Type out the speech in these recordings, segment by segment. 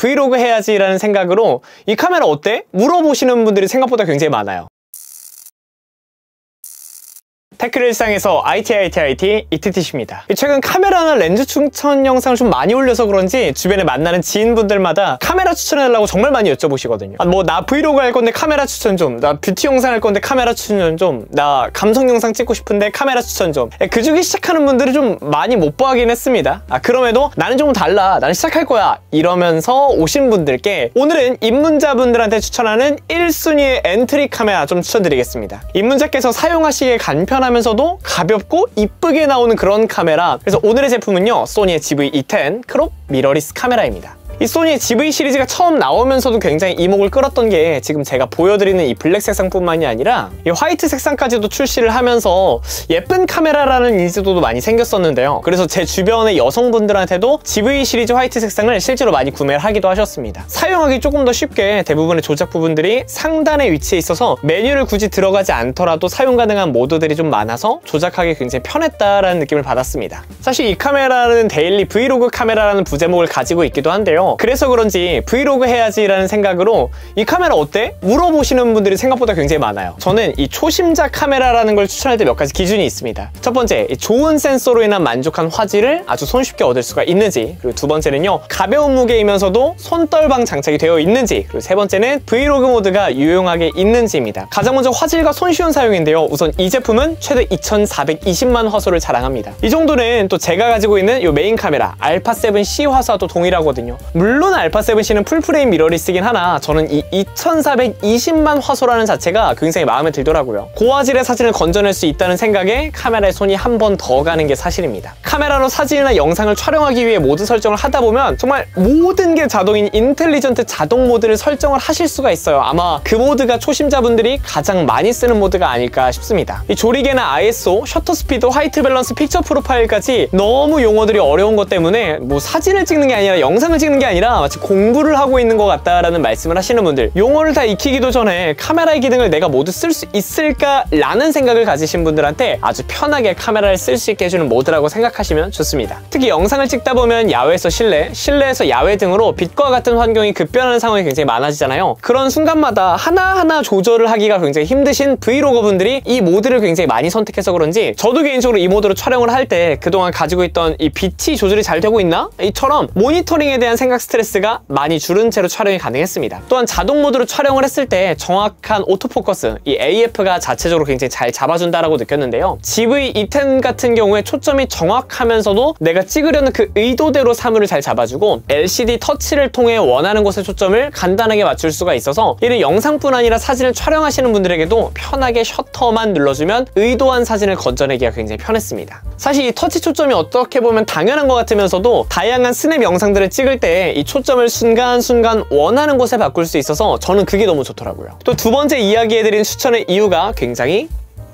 브이로그 해야지라는 생각으로 이 카메라 어때? 물어보시는 분들이 생각보다 굉장히 많아요. 테크 일상에서 IT 이트티시입니다. 최근 카메라나 렌즈 추천 영상을 좀 많이 올려서 그런지 주변에 만나는 지인분들마다 카메라 추천해달라고 정말 많이 여쭤보시거든요. 뭐 나 브이로그 할 건데 카메라 추천 좀, 나 뷰티 영상 할 건데 카메라 추천 좀, 나 감성 영상 찍고 싶은데 카메라 추천 좀. 그 중에 시작하는 분들이 좀 많이 못 보긴 했습니다. 그럼에도 나는 좀 달라, 나는 시작할 거야 이러면서 오신 분들께 오늘은 입문자분들한테 추천하는 1순위의 엔트리 카메라 좀 추천드리겠습니다. 입문자께서 사용하시기에 간편한 면서도 가볍고 이쁘게 나오는 그런 카메라. 그래서 오늘의 제품은요, 소니의 GV-E10 크롭 미러리스 카메라입니다. 이 소니의 GV 시리즈가 처음 나오면서도 굉장히 이목을 끌었던 게 지금 제가 보여드리는 이 블랙 색상뿐만이 아니라 이 화이트 색상까지도 출시를 하면서 예쁜 카메라라는 인지도도 많이 생겼었는데요. 그래서 제 주변의 여성분들한테도 GV 시리즈 화이트 색상을 실제로 많이 구매를 하기도 하셨습니다. 사용하기 조금 더 쉽게 대부분의 조작 부분들이 상단에 위치해 있어서 메뉴를 굳이 들어가지 않더라도 사용 가능한 모드들이 좀 많아서 조작하기 굉장히 편했다라는 느낌을 받았습니다. 사실 이 카메라는 데일리 브이로그 카메라라는 부제목을 가지고 있기도 한데요. 그래서 그런지 브이로그 해야지라는 생각으로 이 카메라 어때? 물어보시는 분들이 생각보다 굉장히 많아요. 저는 이 초심자 카메라라는 걸 추천할 때 몇 가지 기준이 있습니다. 첫 번째, 좋은 센서로 인한 만족한 화질을 아주 손쉽게 얻을 수가 있는지, 그리고 두 번째는요, 가벼운 무게이면서도 손떨방 장착이 되어 있는지, 그리고 세 번째는 브이로그 모드가 유용하게 있는지입니다. 가장 먼저 화질과 손쉬운 사용인데요. 우선 이 제품은 최대 2420만 화소를 자랑합니다. 이 정도는 또 제가 가지고 있는 이 메인 카메라 알파7C 화소와도 동일하거든요. 물론 알파7C는 풀프레임 미러리스긴 하나 저는 이 2420만 화소라는 자체가 굉장히 마음에 들더라고요. 고화질의 사진을 건져낼 수 있다는 생각에 카메라에 손이 한 번 더 가는 게 사실입니다. 카메라로 사진이나 영상을 촬영하기 위해 모드 설정을 하다 보면 정말 모든 게 자동인 인텔리전트 자동 모드를 설정을 하실 수가 있어요. 아마 그 모드가 초심자분들이 가장 많이 쓰는 모드가 아닐까 싶습니다. 이 조리개나 ISO, 셔터 스피드, 화이트 밸런스, 픽처 프로파일까지 너무 용어들이 어려운 것 때문에 뭐 사진을 찍는 게 아니라 영상을 찍는 게 아니라 마치 공부를 하고 있는 것 같다라는 말씀을 하시는 분들, 용어를 다 익히기도 전에 카메라의 기능을 내가 모두 쓸 수 있을까라는 생각을 가지신 분들한테 아주 편하게 카메라를 쓸 수 있게 해주는 모드라고 생각하시면 좋습니다. 특히 영상을 찍다 보면 야외에서 실내, 실내에서 야외 등으로 빛과 같은 환경이 급변하는 상황이 굉장히 많아지잖아요. 그런 순간마다 하나하나 조절을 하기가 굉장히 힘드신 브이로거 분들이 이 모드를 굉장히 많이 선택해서 그런지 저도 개인적으로 이 모드로 촬영을 할 때 그동안 가지고 있던 이 빛이 조절이 잘 되고 있나? 이처럼 모니터링에 대한 생각 스트레스가 많이 줄은 채로 촬영이 가능했습니다. 또한 자동 모드로 촬영을 했을 때 정확한 오토포커스, 이 AF가 자체적으로 굉장히 잘 잡아준다라고 느꼈는데요. GV-E10 같은 경우에 초점이 정확하면서도 내가 찍으려는 그 의도대로 사물을 잘 잡아주고 LCD 터치를 통해 원하는 곳에 초점을 간단하게 맞출 수가 있어서 이는 영상뿐 아니라 사진을 촬영하시는 분들에게도 편하게 셔터만 눌러주면 의도한 사진을 건져내기가 굉장히 편했습니다. 사실 이 터치 초점이 어떻게 보면 당연한 것 같으면서도 다양한 스냅 영상들을 찍을 때 이 초점을 순간순간 원하는 곳에 바꿀 수 있어서 저는 그게 너무 좋더라고요. 또 두 번째 이야기해드린 추천의 이유가 굉장히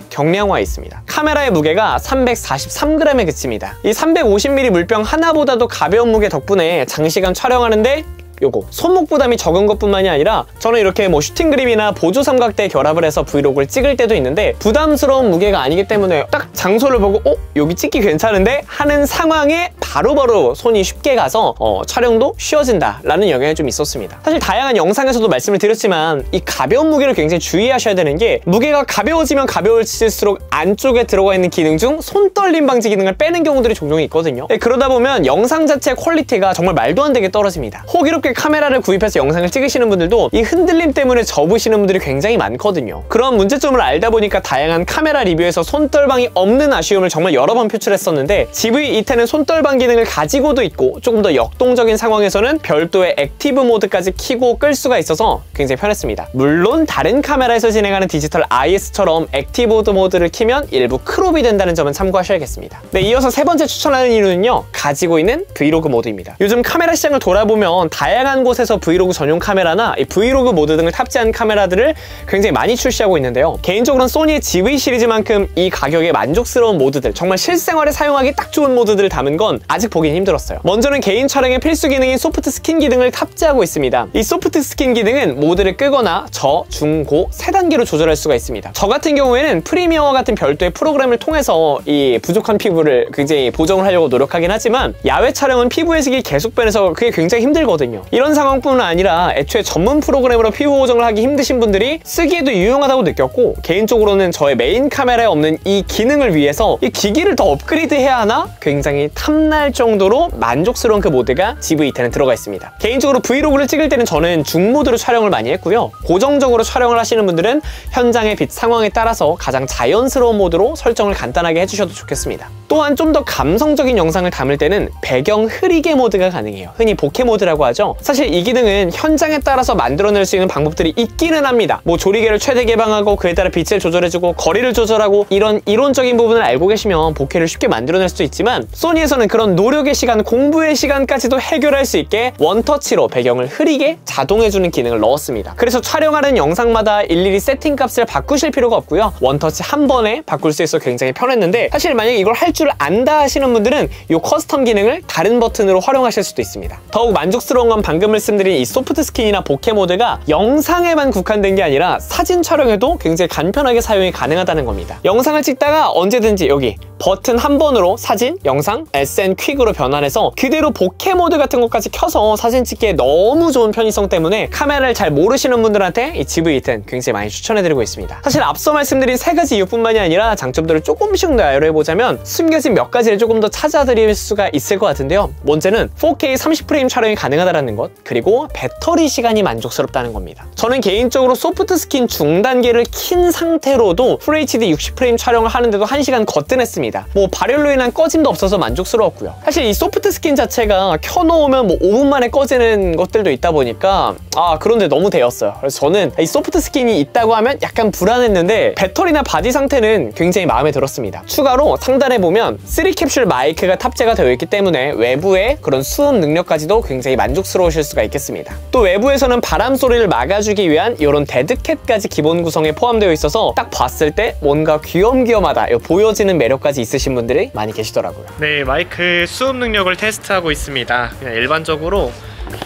경량화에 있습니다. 카메라의 무게가 343g에 그칩니다. 이 350ml 물병 하나보다도 가벼운 무게 덕분에 장시간 촬영하는데 요거 손목 부담이 적은 것뿐만이 아니라 저는 이렇게 뭐 슈팅 그립이나 보조 삼각대 결합을 해서 브이로그를 찍을 때도 있는데 부담스러운 무게가 아니기 때문에 딱 장소를 보고 여기 찍기 괜찮은데 하는 상황에 바로바로 손이 쉽게 가서 촬영도 쉬워진다 라는 영향이 좀 있었습니다. 사실 다양한 영상에서도 말씀을 드렸지만 이 가벼운 무게를 굉장히 주의하셔야 되는 게 무게가 가벼워지면 가벼워질수록 안쪽에 들어가 있는 기능 중 손떨림 방지 기능을 빼는 경우들이 종종 있거든요. 그러다 보면 영상 자체의 퀄리티가 정말 말도 안 되게 떨어집니다. 호기롭게 카메라를 구입해서 영상을 찍으시는 분들도 이 흔들림 때문에 접으시는 분들이 굉장히 많거든요. 그런 문제점을 알다 보니까 다양한 카메라 리뷰에서 손떨방이 없는 아쉬움을 정말 여러 번 표출했었는데 GV-E10은 손떨방 기능을 가지고도 있고 조금 더 역동적인 상황에서는 별도의 액티브 모드까지 켜고 끌 수가 있어서 굉장히 편했습니다. 물론 다른 카메라에서 진행하는 디지털 IS처럼 액티브 모드를 켜면 일부 크롭이 된다는 점은 참고하셔야겠습니다. 네, 이어서 세 번째 추천하는 이유는요, 가지고 있는 브이로그 모드입니다. 요즘 카메라 시장을 돌아보면 다양한 곳에서 브이로그 전용 카메라나 이 브이로그 모드 등을 탑재한 카메라들을 굉장히 많이 출시하고 있는데요. 개인적으로는 소니의 GV 시리즈만큼 이 가격에 만족스러운 모드들, 정말 실생활에 사용하기 딱 좋은 모드들을 담은 건 아직 보긴 힘들었어요. 먼저는 개인 촬영의 필수 기능인 소프트 스킨 기능을 탑재하고 있습니다. 이 소프트 스킨 기능은 모드를 끄거나 저, 중, 고 3단계로 조절할 수가 있습니다. 저 같은 경우에는 프리미어와 같은 별도의 프로그램을 통해서 이 부족한 피부를 굉장히 보정을 하려고 노력하긴 하지만 야외 촬영은 피부 해식이 계속 변해서 그게 굉장히 힘들거든요. 이런 상황뿐만 아니라 애초에 전문 프로그램으로 피부 보정을 하기 힘드신 분들이 쓰기에도 유용하다고 느꼈고, 개인적으로는 저의 메인 카메라에 없는 이 기능을 위해서 이 기기를 더 업그레이드해야 하나 굉장히 탐날 정도로 만족스러운 그 모드가 GV10에 들어가 있습니다. 개인적으로 브이로그를 찍을 때는 저는 중모드로 촬영을 많이 했고요. 고정적으로 촬영을 하시는 분들은 현장의 빛 상황에 따라서 가장 자연스러운 모드로 설정을 간단하게 해주셔도 좋겠습니다. 또한 좀 더 감성적인 영상을 담을 때는 배경 흐리게 모드가 가능해요. 흔히 보케 모드라고 하죠. 사실 이 기능은 현장에 따라서 만들어낼 수 있는 방법들이 있기는 합니다. 뭐 조리개를 최대 개방하고 그에 따라 빛을 조절해주고 거리를 조절하고 이런 이론적인 부분을 알고 계시면 보케를 쉽게 만들어낼 수도 있지만, 소니에서는 그런 노력의 시간, 공부의 시간까지도 해결할 수 있게 원터치로 배경을 흐리게 자동해주는 기능을 넣었습니다. 그래서 촬영하는 영상마다 일일이 세팅값을 바꾸실 필요가 없고요. 원터치 한 번에 바꿀 수 있어 굉장히 편했는데, 사실 만약에 이걸 할 줄 안다 하시는 분들은 이 커스텀 기능을 다른 버튼으로 활용하실 수도 있습니다. 더욱 만족스러운 건 방금 말씀드린 이 소프트 스킨이나 보케 모드가 영상에만 국한된 게 아니라 사진 촬영에도 굉장히 간편하게 사용이 가능하다는 겁니다. 영상을 찍다가 언제든지 여기 버튼 한 번으로 사진, 영상, SN 퀵으로 변환해서 그대로 보케 모드 같은 것까지 켜서 사진 찍기에 너무 좋은 편의성 때문에 카메라를 잘 모르시는 분들한테 이 GV10 굉장히 많이 추천해드리고 있습니다. 사실 앞서 말씀드린 세 가지 이유뿐만이 아니라 장점들을 조금씩 나열해보자면 숨겨진 몇 가지를 조금 더 찾아드릴 수가 있을 것 같은데요. 먼째는 4K 30프레임 촬영이 가능하다는 것, 그리고 배터리 시간이 만족스럽다는 겁니다. 저는 개인적으로 소프트 스킨 중단계를 킨 상태로도 FHD 60프레임 촬영을 하는데도 1시간 거뜬했습니다. 뭐 발열로 인한 꺼짐도 없어서 만족스러웠고요. 사실 이 소프트 스킨 자체가 켜놓으면 뭐 5분 만에 꺼지는 것들도 있다 보니까 그런데 너무 데였어요. 그래서 저는 이 소프트 스킨이 있다고 하면 약간 불안했는데 배터리나 바디 상태는 굉장히 마음에 들었습니다. 추가로 상단에 보면 3캡슐 마이크가 탑재가 되어 있기 때문에 외부의 그런 수음 능력까지도 굉장히 만족스러우실 수가 있겠습니다. 또 외부에서는 바람 소리를 막아주기 위한 이런 데드캣까지 기본 구성에 포함되어 있어서 딱 봤을 때 뭔가 귀염귀염하다 보여지는 매력까지 있으신 분들이 많이 계시더라고요. 네, 마이크 수음 능력을 테스트하고 있습니다. 그냥 일반적으로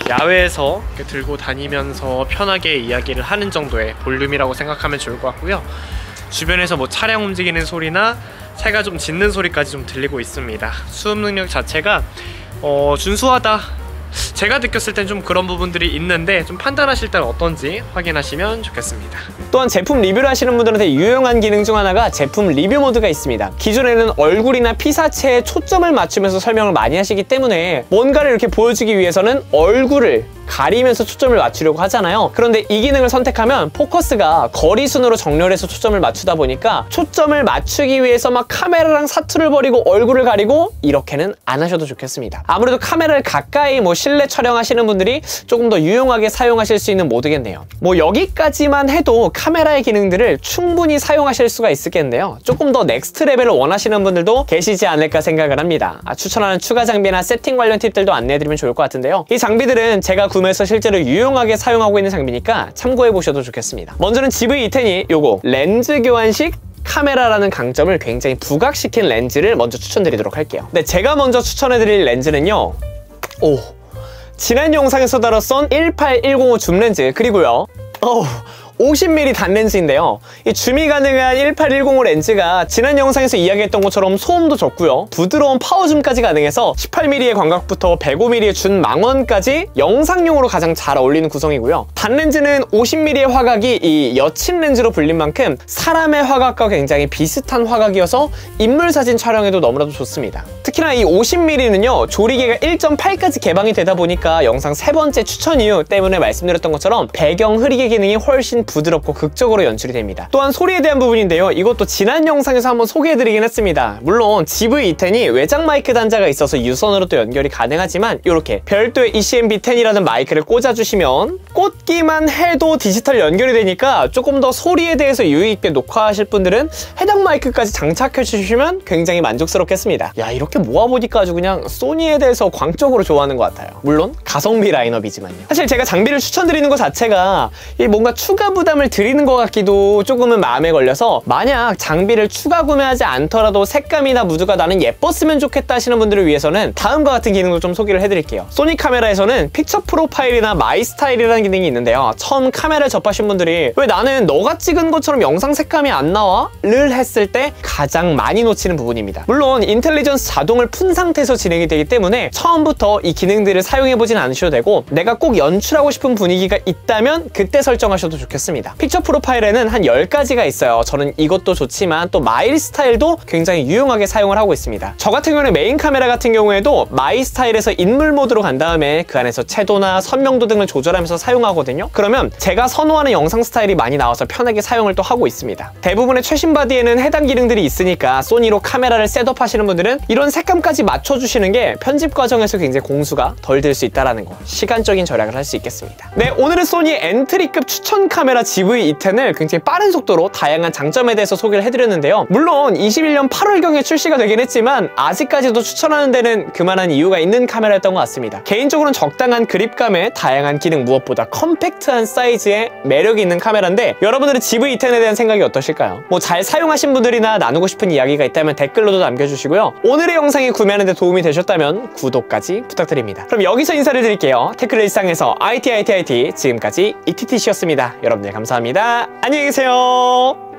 야외에서 이렇게 들고 다니면서 편하게 이야기를 하는 정도의 볼륨이라고 생각하면 좋을 것 같고요. 주변에서 뭐 차량 움직이는 소리나 새가 좀 짖는 소리까지 좀 들리고 있습니다. 수음 능력 자체가 준수하다, 제가 느꼈을 땐 좀 그런 부분들이 있는데 좀 판단하실 때는 어떤지 확인하시면 좋겠습니다. 또한 제품 리뷰를 하시는 분들한테 유용한 기능 중 하나가 제품 리뷰 모드가 있습니다. 기존에는 얼굴이나 피사체에 초점을 맞추면서 설명을 많이 하시기 때문에 뭔가를 이렇게 보여주기 위해서는 얼굴을 가리면서 초점을 맞추려고 하잖아요. 그런데 이 기능을 선택하면 포커스가 거리순으로 정렬해서 초점을 맞추다 보니까 초점을 맞추기 위해서 막 카메라랑 사투를 벌이고 얼굴을 가리고 이렇게는 안 하셔도 좋겠습니다. 아무래도 카메라를 가까이 뭐 실내 촬영하시는 분들이 조금 더 유용하게 사용하실 수 있는 모드겠네요. 뭐 여기까지만 해도 카메라의 기능들을 충분히 사용하실 수가 있겠는데요. 조금 더 넥스트 레벨을 원하시는 분들도 계시지 않을까 생각을 합니다. 추천하는 추가 장비나 세팅 관련 팁들도 안내해드리면 좋을 것 같은데요. 이 장비들은 제가 구매해서 실제로 유용하게 사용하고 있는 장비니까 참고해보셔도 좋겠습니다. 먼저는 GV10이 요거 렌즈 교환식 카메라라는 강점을 굉장히 부각시킨 렌즈를 먼저 추천드리도록 할게요. 네, 제가 먼저 추천해드릴 렌즈는요, 지난 영상에서 다뤘던 18105 줌 렌즈, 그리고요 50mm 단렌즈인데요. 이 줌이 가능한 18105 렌즈가 지난 영상에서 이야기했던 것처럼 소음도 적고요, 부드러운 파워줌까지 가능해서 18mm의 광각부터 105mm의 준 망원까지 영상용으로 가장 잘 어울리는 구성이고요. 단렌즈는 50mm의 화각이 이 여친 렌즈로 불린 만큼 사람의 화각과 굉장히 비슷한 화각이어서 인물 사진 촬영에도 너무나도 좋습니다. 특히나 이 50mm는요 조리개가 1.8까지 개방이 되다 보니까 영상 세 번째 추천 이유 때문에 말씀드렸던 것처럼 배경 흐리게 기능이 훨씬 부드럽고 극적으로 연출이 됩니다. 또한 소리에 대한 부분인데요, 이것도 지난 영상에서 한번 소개해드리긴 했습니다. 물론 GV10이 외장 마이크 단자가 있어서 유선으로도 연결이 가능하지만 이렇게 별도의 ECM-B10이라는 마이크를 꽂아주시면 꽂기만 해도 디지털 연결이 되니까 조금 더 소리에 대해서 유의있게 녹화하실 분들은 해당 마이크까지 장착해주시면 굉장히 만족스럽겠습니다. 야, 이렇게 모아보니까 아주 그냥 소니에 대해서 광적으로 좋아하는 것 같아요. 물론 가성비 라인업이지만요. 사실 제가 장비를 추천드리는 것 자체가 이 뭔가 추가 부담을 드리는 것 같기도 조금은 마음에 걸려서 만약 장비를 추가 구매하지 않더라도 색감이나 무드가 나는 예뻤으면 좋겠다 하시는 분들을 위해서는 다음과 같은 기능도 좀 소개를 해드릴게요. 소니 카메라에서는 픽처 프로파일이나 마이 스타일이라는 기능이 있는데요. 처음 카메라를 접하신 분들이 왜 나는 너가 찍은 것처럼 영상 색감이 안 나와? 를 했을 때 가장 많이 놓치는 부분입니다. 물론 인텔리전스 자동을 푼 상태에서 진행이 되기 때문에 처음부터 이 기능들을 사용해보진 않으셔도 되고 내가 꼭 연출하고 싶은 분위기가 있다면 그때 설정하셔도 좋겠습니다. 픽처 프로파일에는 한 10가지가 있어요. 저는 이것도 좋지만 또 마이 스타일도 굉장히 유용하게 사용을 하고 있습니다. 저 같은 경우는 메인 카메라 같은 경우에도 마이 스타일에서 인물 모드로 간 다음에 그 안에서 채도나 선명도 등을 조절하면서 사용하거든요. 그러면 제가 선호하는 영상 스타일이 많이 나와서 편하게 사용을 또 하고 있습니다. 대부분의 최신 바디에는 해당 기능들이 있으니까 소니로 카메라를 셋업하시는 분들은 이런 색감까지 맞춰주시는 게 편집 과정에서 굉장히 공수가 덜 들 수 있다는 거, 시간적인 절약을 할 수 있겠습니다. 네, 오늘은 소니 엔트리급 추천 카메라 GV-E10을 굉장히 빠른 속도로 다양한 장점에 대해서 소개를 해드렸는데요. 물론 21년 8월경에 출시가 되긴 했지만 아직까지도 추천하는 데는 그만한 이유가 있는 카메라였던 것 같습니다. 개인적으로는 적당한 그립감에 다양한 기능, 무엇보다 컴팩트한 사이즈에 매력이 있는 카메라인데 여러분들은 GV-E10에 대한 생각이 어떠실까요? 뭐 잘 사용하신 분들이나 나누고 싶은 이야기가 있다면 댓글로도 남겨주시고요. 오늘의 영상이 구매하는 데 도움이 되셨다면 구독까지 부탁드립니다. 그럼 여기서 인사를 드릴게요. 테크를 일상에서 IT 지금까지 ETTC였습니다. 여러분들 감사합니다. 안녕히 계세요.